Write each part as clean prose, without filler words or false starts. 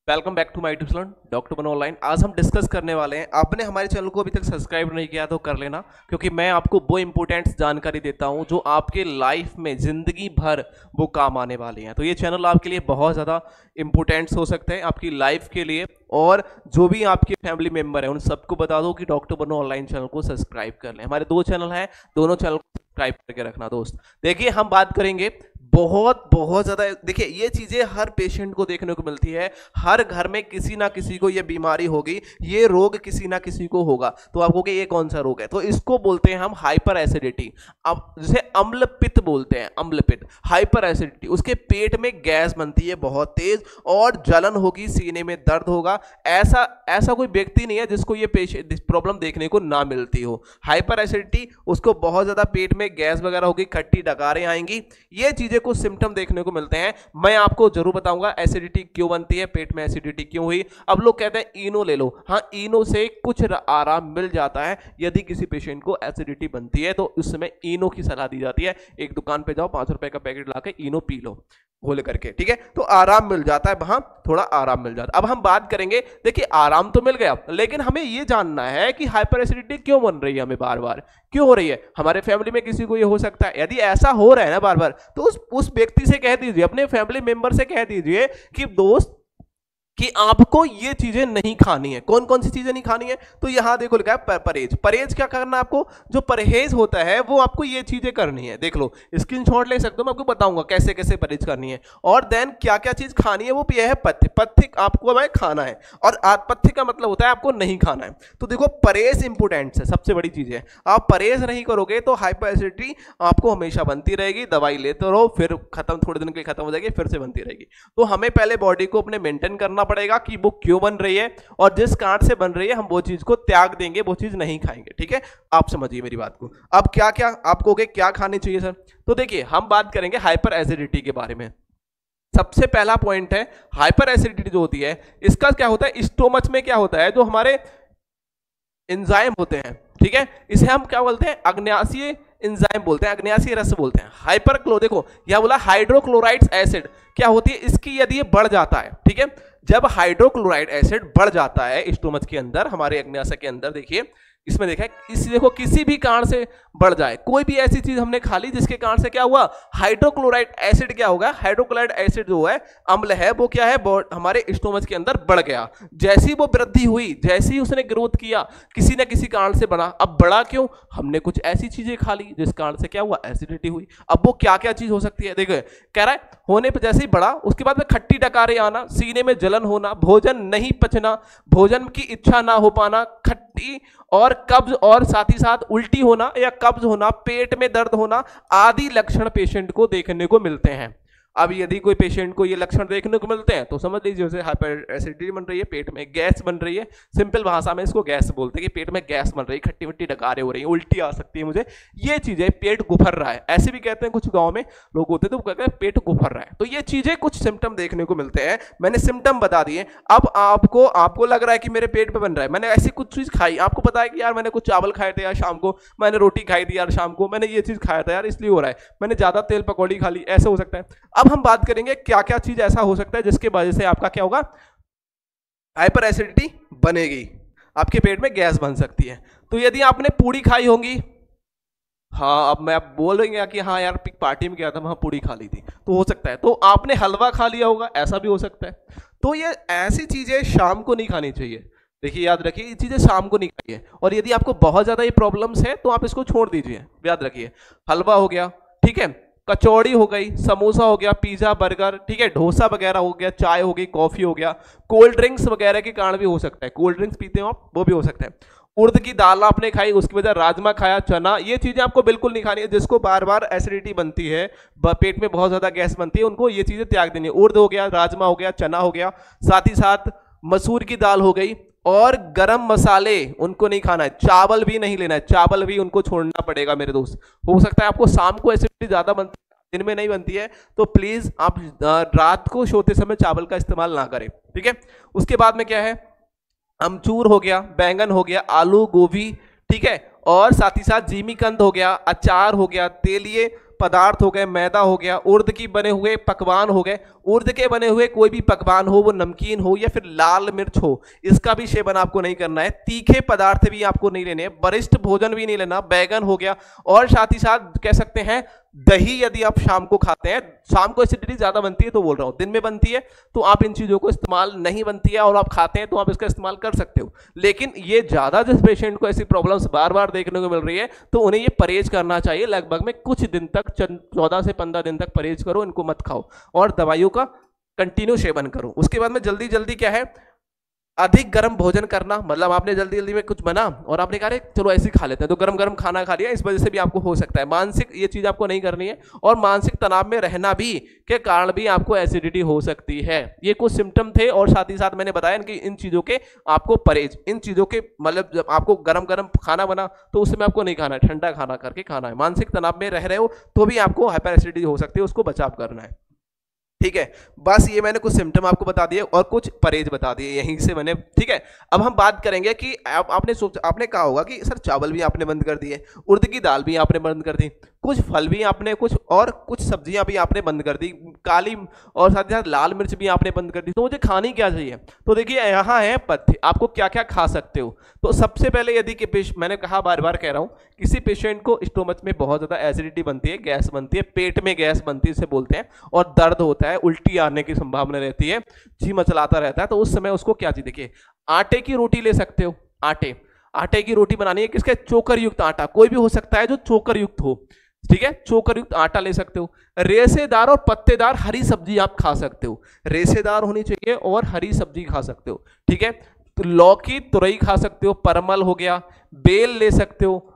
Welcome back to my YouTube channel doctor बनो online. आज हम डिस्कस करने वाले हैं, आपने हमारे चैनल को अभी तक सब्सक्राइब नहीं किया तो कर लेना, क्योंकि मैं आपको वो इंपॉर्टेंट जानकारी देता हूं जो आपके लाइफ में जिंदगी भर वो काम आने वाली हैं। तो ये चैनल आपके लिए बहुत ज़्यादा इंपॉर्टेंट हो सकते हैं आपकी लाइफ के लिए, और जो भी आपके फैमिली मेम्बर हैं उन सबको बता दो कि डॉक्टर बनो ऑनलाइन चैनल को सब्सक्राइब कर लें। हमारे दो चैनल हैं, दोनों चैनल को सब्सक्राइब करके रखना दोस्त। देखिए हम बात करेंगे बहुत ज़्यादा, देखिए ये चीज़ें हर पेशेंट को देखने को मिलती है, हर घर में किसी ना किसी को ये बीमारी होगी, ये रोग किसी ना किसी को होगा। तो आप कहोगे ये कौन सा रोग है, तो इसको बोलते हैं हम हाइपर एसिडिटी। अब जिसे अम्ल पित्त बोलते हैं, अम्ल पित्त, हाइपर एसिडिटी। उसके पेट में गैस बनती है बहुत तेज और जलन होगी, सीने में दर्द होगा। ऐसा कोई व्यक्ति नहीं है जिसको ये प्रॉब्लम देखने को ना मिलती हो। हाइपर एसिडिटी, उसको बहुत ज़्यादा पेट में गैस वगैरह होगी, खट्टी डकारें आएंगी, ये चीज़ें कुछ सिम्टम देखने को मिलते हैं। मैं आपको जरूर बताऊंगा एसिडिटी क्यों बनती है, पेट में एसिडिटी क्यों हुई। अब लोग कहते हैं इनो ले लो, हाँ इनो से कुछ आराम मिल जाता है। यदि किसी पेशेंट को एसिडिटी बनती है तो उस समय इनो की सलाह दी जाती है। एक दुकान पे जाओ, 5 रुपए का पैकेट लाके इनो पी लो घोल करके, ठीक है, तो आराम मिल जाता है, वहां थोड़ा आराम मिल जाता है। अब हम बात करेंगे, देखिए आराम तो मिल गया, लेकिन हमें यह जानना है कि हाइपर एसिडिटी क्यों बन रही है, हमें बार बार क्यों हो रही है। हमारे फैमिली में किसी को ये हो सकता है। यदि ऐसा हो रहा है ना बार बार, तो उस व्यक्ति से कह दीजिए, अपने फैमिली मेंबर से कह दीजिए कि दोस्त कि आपको ये चीजें नहीं खानी है। कौन कौन सी चीजें नहीं खानी है, तो यहां देखो लिखा है परहेज। परहेज क्या करना है आपको, जो परहेज होता है वो आपको ये चीजें करनी है। देख लो, स्क्रीनशॉट ले सकते हो, मैं आपको बताऊंगा कैसे कैसे परहेज करनी है। और देन क्या क्या चीज खानी है, वो यह है पथ्य। पथ्य आपको भाई खाना है, और पथ्य का मतलब होता है आपको नहीं खाना है। तो देखो परहेज इंपोर्टेंट है, सबसे बड़ी चीज है। आप परहेज नहीं करोगे तो हाइपर एसिडिटी आपको हमेशा बनती रहेगी। दवाई लेते रहो, फिर खत्म, थोड़े दिन के लिए खत्म हो जाएगी, फिर से बनती रहेगी। तो हमें पहले बॉडी को अपने मेंटेन करना पड़ेगा कि वो क्यों बन रही है, और जिस कारण से बन रही है हम वो चीज को त्याग देंगे, वो चीज नहीं खाएंगे, ठीक है। आप समझिए मेरी बात को। अब क्या क्या आप कहोगे क्या खानी चाहिए सर, तो देखिए हम बात करेंगे हाइपर एसिडिटी के बारे में। सबसे पहला पॉइंट है, हाइपर एसिडिटी जो होती है इसका क्या होता है, स्टोमच में क्या होता है, जो हमारे एंजाइम होते हैं, ठीक है, इसे हम क्या बोलते हैं, अग्न्याशीय एंजाइम बोलते हैं, अग्न्याशीय रस बोलते हैं। हाइपरक्लो, देखो यह बोला हाइड्रोक्लोराइड एसिड क्या होती है इसकी, यदि ये बढ़ जाता है, ठीक है, जब हाइड्रोक्लोराइड एसिड बढ़ जाता है स्टोमच के अंदर, हमारे अग्न्याशय के अंदर, देखिए इसमें देखा देखो किसी भी कारण से बढ़ जाए, कोई भी ऐसी चीज हमने खा ली जिसके कारण से क्या हुआ, हाइड्रोक्लोराइड एसिड क्या होगा, हाइड्रोक्लोराइड एसिड जो है अम्ल है, वो क्या है, हमारे स्टोमच के अंदर बढ़ गया। जैसी वो वृद्धि हुई, जैसी ही उसने ग्रोथ किया, किसी न किसी कारण से बढ़ा। अब बढ़ा क्यों, हमने कुछ ऐसी चीजें खा ली जिस कारण से क्या हुआ, एसिडिटी हुई। अब वो क्या क्या चीज हो सकती है, देखो कह रहा है होने पर जैसे ही बढ़ा, उसके बाद में खट्टी डकारें आना, सीने में जलन होना, भोजन नहीं पचना, भोजन की इच्छा ना हो पाना, खट्टी और कब्ज, और साथ ही साथ उल्टी होना या कब्ज होना, पेट में दर्द होना आदि लक्षण पेशेंट को देखने को मिलते हैं। अब यदि कोई पेशेंट को ये लक्षण देखने को मिलते हैं तो समझ लीजिए उसे हाइपर एसिडिटी बन रही है, पेट में गैस बन रही है। सिंपल भाषा में इसको गैस बोलते हैं कि पेट में गैस बन रही है, खट्टी वट्टी डकारें हो रही है, उल्टी आ सकती है मुझे, ये चीजें, पेट गुफर रहा है, ऐसे भी कहते हैं कुछ गाँव में लोग होते हैं, तो कहते हैं पेट गुफर रहा है। तो ये चीजें कुछ सिम्टम देखने को मिलते हैं, मैंने सिम्टम बता दिए। अब आपको लग रहा है कि मेरे पेट पे बन रहा है, मैंने ऐसी कुछ चीज खाई, आपको पता है कि यार मैंने कुछ चावल खाए थे यार शाम को, मैंने रोटी खाई थी यार शाम को, मैंने ये चीज खाया था यार इसलिए हो रहा है, मैंने ज्यादा तेल पकौड़ी खा ली, ऐसा हो सकता है। अब हम बात करेंगे क्या क्या चीज ऐसा हो सकता है जिसके वजह से आपका क्या होगा, हाइपर एसिडिटी बनेगी, आपके पेट में गैस बन सकती है। तो यदि आपने पूड़ी खाई होगी, हाँ अब मैं बोल रही हूँ कि हाँ यार पार्टी में गया था वहां पूड़ी खा ली थी, तो हो सकता है। तो आपने हलवा खा लिया होगा, ऐसा भी हो सकता है। तो ये ऐसी चीजें शाम को नहीं खानी चाहिए, देखिए याद रखिए ये चीजें शाम को नहीं खाइए। और यदि आपको बहुत ज्यादा ये प्रॉब्लम्स है तो आप इसको छोड़ दीजिए, याद रखिए। हलवा हो गया, ठीक है, कचौड़ी हो गई, समोसा हो गया, पिज्जा बर्गर, ठीक है, डोसा वगैरह हो गया, चाय हो गई, कॉफी हो गया, कोल्ड ड्रिंक्स वगैरह के कारण भी हो सकता है, कोल्ड ड्रिंक्स पीते हो आप, वो भी हो सकता है। उड़द की दाल आपने खाई, उसकी वजह राजमा खाया, चना, ये चीजें आपको बिल्कुल नहीं खानी है। जिसको बार बार एसिडिटी बनती है, पेट में बहुत ज्यादा गैस बनती है, उनको ये चीजें त्याग देनी है। उड़द हो गया, राजमा हो गया, चना हो गया, साथ ही साथ मसूर की दाल हो गई, और गरम मसाले उनको नहीं खाना है, चावल भी नहीं लेना है, चावल भी उनको छोड़ना पड़ेगा मेरे दोस्त। हो सकता है आपको शाम को एसिडिटी ज्यादा बनती है, दिन में नहीं बनती है, तो प्लीज आप रात को सोते समय चावल का इस्तेमाल ना करें, ठीक है। उसके बाद में क्या है, अमचूर हो गया, बैंगन हो गया, आलू गोभी, ठीक है, और साथ ही साथ जिमीकंद हो गया, अचार हो गया, तेलिए पदार्थ हो गए, मैदा हो गया, उर्द की बने हुए पकवान हो गए, उर्द के बने हुए कोई भी पकवान हो, वो नमकीन हो या फिर लाल मिर्च हो, इसका भी सेवन आपको नहीं करना है। तीखे पदार्थ भी आपको नहीं लेने, वरिष्ठ भोजन भी नहीं लेना, बैगन हो गया, और साथ ही साथ कह सकते हैं दही यदि आप शाम को खाते हैं, शाम को एसिडिटी ज्यादा बनती है तो बोल रहा हूं, दिन में बनती है तो आप इन चीजों को इस्तेमाल नहीं बनती है, और आप खाते हैं तो आप इसका इस्तेमाल कर सकते हो। लेकिन ये ज्यादा जिस पेशेंट को ऐसी प्रॉब्लम्स बार बार देखने को मिल रही है तो उन्हें ये परहेज करना चाहिए। लगभग में कुछ दिन तक 14 से 15 दिन तक परहेज करो, इनको मत खाओ और दवाइयों का कंटिन्यू सेवन करो। उसके बाद में जल्दी जल्दी क्या है, अधिक गर्म भोजन करना, मतलब आपने जल्दी जल्दी में कुछ बना और आपने कहा चलो ऐसे ही खा लेते हैं, तो गरम गरम खाना खा लिया, इस वजह से भी आपको हो सकता है। मानसिक ये चीज आपको नहीं करनी है, और मानसिक तनाव में रहना भी के कारण भी आपको एसिडिटी हो सकती है। ये कुछ सिम्टम थे, और साथ ही साथ मैंने बताया कि इन चीजों के आपको परहेज, इन चीजों के मतलब जब आपको गरम गरम खाना बना तो उस समय आपको नहीं खाना है, ठंडा खाना करके खाना है। मानसिक तनाव में रह रहे हो तो भी आपको हाइपर एसिडिटी हो सकती है, उसको बचाव करना है। ठीक है, बस ये मैंने कुछ सिम्टम आपको बता दिए और कुछ परहेज बता दिए यहीं से मैंने। ठीक है, अब हम बात करेंगे कि आपने कहा होगा कि सर चावल भी आपने बंद कर दिए, उड़द की दाल भी आपने बंद कर दी, कुछ फल भी आपने कुछ सब्जियां भी आपने बंद कर दी, काली और साथ ही साथ लाल मिर्च भी आपने बंद कर दी, तो मुझे खानी क्या चाहिए? तो देखिए यहाँ है पथ्य, आपको क्या क्या खा सकते हो। तो सबसे पहले यदि कि मैंने कहा, बार बार कह रहा हूँ, किसी पेशेंट को स्टोमच में बहुत ज्यादा एसिडिटी बनती है, गैस बनती है, पेट में गैस बनती है इसे बोलते हैं, और दर्द होता है, उल्टी आने की संभावना रहती है, जी मचलाता रहता है, तो उस समय उसको क्या चीज, देखिए आटे की रोटी ले सकते हो। आटे की रोटी बनानी है, किसके? चोकर युक्त आटा, कोई भी हो सकता है जो चोकर युक्त हो। ठीक है, चोकर युक्त आटा ले सकते हो। रेशेदार और पत्तेदार हरी सब्जी आप खा सकते हो, रेशेदार होनी चाहिए और हरी सब्जी खा सकते हो। ठीक है, तो लौकी तुरई खा सकते हो, परमल हो गया, बेल ले सकते हो,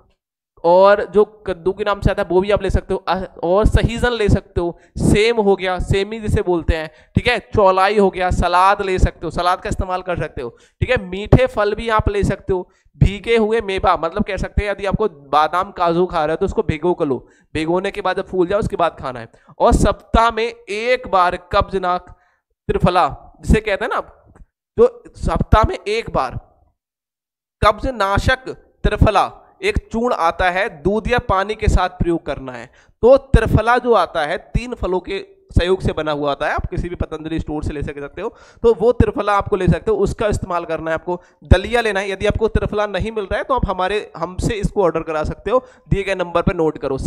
और जो कद्दू के नाम से आता है वो भी आप ले सकते हो, और सहीजन ले सकते हो, सेम हो गया, सेमी जिसे बोलते हैं। ठीक है, चौलाई हो गया, सलाद ले सकते हो, सलाद का इस्तेमाल कर सकते हो। ठीक है, मीठे फल भी आप ले सकते हो, भीगे हुए मेवा, मतलब कह सकते हैं यदि आपको बादाम काजू खा रहे हो तो उसको भिगो कर लो, भिगोने के बाद जब फूल जाए उसके बाद खाना है। और सप्ताह में एक बार कब्जनाक त्रिफला जिसे कहते हैं ना, जो सप्ताह में एक बार कब्जनाशक त्रिफला एक चूर्ण आता है, दूध या पानी के साथ प्रयोग करना है। तो त्रिफला जो आता है 3 फलों के सहयोग से बना हुआ आता है, आप किसी भी पतंजलि स्टोर से ले सकते हो, तो वो त्रिफला आपको ले सकते हो, उसका इस्तेमाल करना है आपको। दलिया लेना है, यदि आपको त्रिफला नहीं मिल रहा है तो आप हमसे इसको ऑर्डर करा सकते हो, दिए गए नंबर पर नोट करो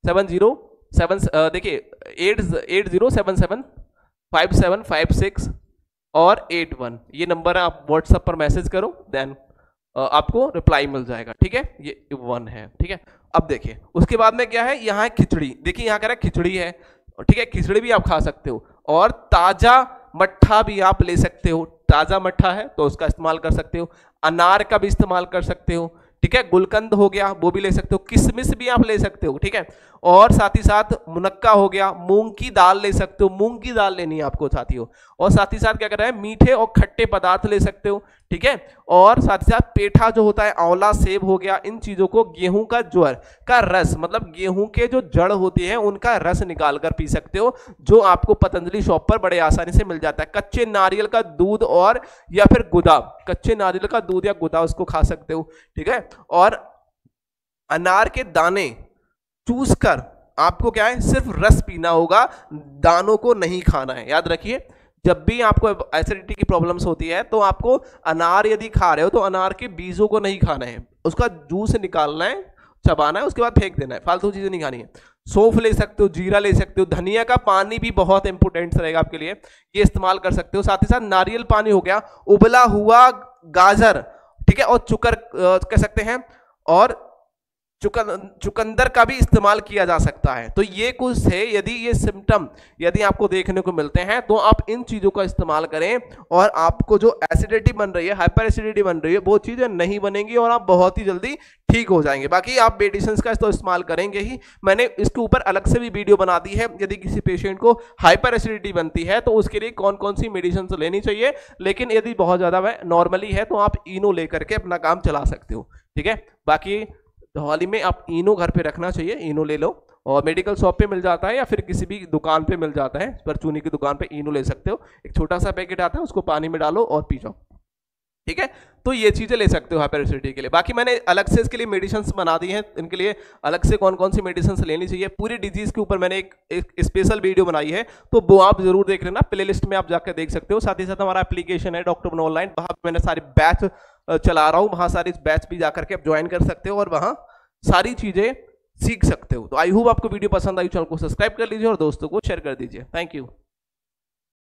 7007 देखिए 80775756 और 81, ये नंबर है, आप व्हाट्सएप पर मैसेज करो, देन आपको रिप्लाई मिल जाएगा। ठीक है, ये 1 है। ठीक है, अब देखिए उसके बाद में क्या है, यहाँ है खिचड़ी, देखिए यहाँ कह रहा है खिचड़ी है। ठीक है, खिचड़ी भी आप खा सकते हो, और ताजा मट्ठा भी आप ले सकते हो, ताजा मट्ठा है तो उसका इस्तेमाल कर सकते हो, अनार का भी इस्तेमाल कर सकते हो। ठीक है, गुलकंद हो गया वो भी ले सकते हो, किशमिश भी आप ले सकते हो। ठीक है, और साथ ही साथ मुनक्का हो गया, मूंग की दाल ले सकते हो, मूंग की दाल लेनी है आपको साथियों। और साथ ही साथ क्या कर रहा है, मीठे और खट्टे पदार्थ ले सकते हो। ठीक है, और साथ ही साथ पेठा जो होता है, आंवला, सेब हो गया, इन चीजों को, गेहूं का ज्वार का रस, मतलब गेहूं के जो जड़ होती है उनका रस निकाल कर पी सकते हो, जो आपको पतंजलि शॉप पर बड़े आसानी से मिल जाता है। कच्चे नारियल का दूध और या फिर गुदा, कच्चे नारियल का दूध या गुदा उसको खा सकते हो। ठीक है, और अनार के दाने चूस कर आपको क्या है, सिर्फ रस पीना होगा, दानों को नहीं खाना है। याद रखिए, जब भी आपको एसिडिटी की प्रॉब्लम्स होती है तो आपको अनार यदि खा रहे हो तो अनार के बीजों को नहीं खाना है, उसका जूस निकालना है, चबाना है, उसके बाद फेंक देना है, फालतू चीजें नहीं खानी है। सौंफ ले सकते हो, जीरा ले सकते हो, धनिया का पानी भी बहुत इंपोर्टेंट रहेगा आपके लिए, ये इस्तेमाल कर सकते हो। साथ ही साथ नारियल पानी हो गया, उबला हुआ गाजर, ठीक है, और चुकर कह सकते हैं, और चुकंदर का भी इस्तेमाल किया जा सकता है। तो ये कुछ है, यदि ये सिम्टम यदि आपको देखने को मिलते हैं तो आप इन चीजों का इस्तेमाल करें, और आपको जो एसिडिटी बन रही है, हाइपर एसिडिटी बन रही है, वो चीजें नहीं बनेंगी और आप बहुत ही जल्दी ठीक हो जाएंगे। बाकी आप मेडिसिन का तो इस्तेमाल करेंगे ही, मैंने इसके ऊपर अलग से भी वीडियो बना दी है, यदि किसी पेशेंट को हाइपर एसिडिटी बनती है तो उसके लिए कौन कौन सी मेडिसिन लेनी चाहिए। लेकिन यदि बहुत ज्यादा नॉर्मली है तो आप इनो लेकर के अपना काम चला सकते हो। ठीक है, बाकी दवाली में आप इनो घर पे रखना चाहिए, इनो ले लो, और मेडिकल शॉप पे मिल जाता है या फिर किसी भी दुकान पे मिल जाता है, परचूनी की दुकान पे इनो ले सकते हो, एक छोटा सा पैकेट आता है, उसको पानी में डालो और पी जाओ। ठीक है। तो ये चीजें ले सकते हो हाइपर एसिडिटी के लिए। बाकी मैंने अलग से इसके लिए मेडिसिन बना दी हैं, इनके लिए अलग से कौन कौन सी मेडिसिन लेनी चाहिए पूरी डिजीज के ऊपर मैंने एक स्पेशल वीडियो बनाई है, तो वो आप जरूर देख लेना, प्ले लिस्ट में आप जाकर देख सकते हो। साथ ही साथ हमारा एप्लीकेशन है डॉक्टर बनो ऑनलाइन, वहां पर मैंने सारी बैच चला रहा हूँ, वहां सारी बैच भी जाकर के आप ज्वाइन कर सकते हो और वहां सारी चीजें सीख सकते हो। तो आई होप आपको वीडियो पसंद आई, चैनल को सब्सक्राइब कर लीजिए और दोस्तों को शेयर कर दीजिए। Thank you.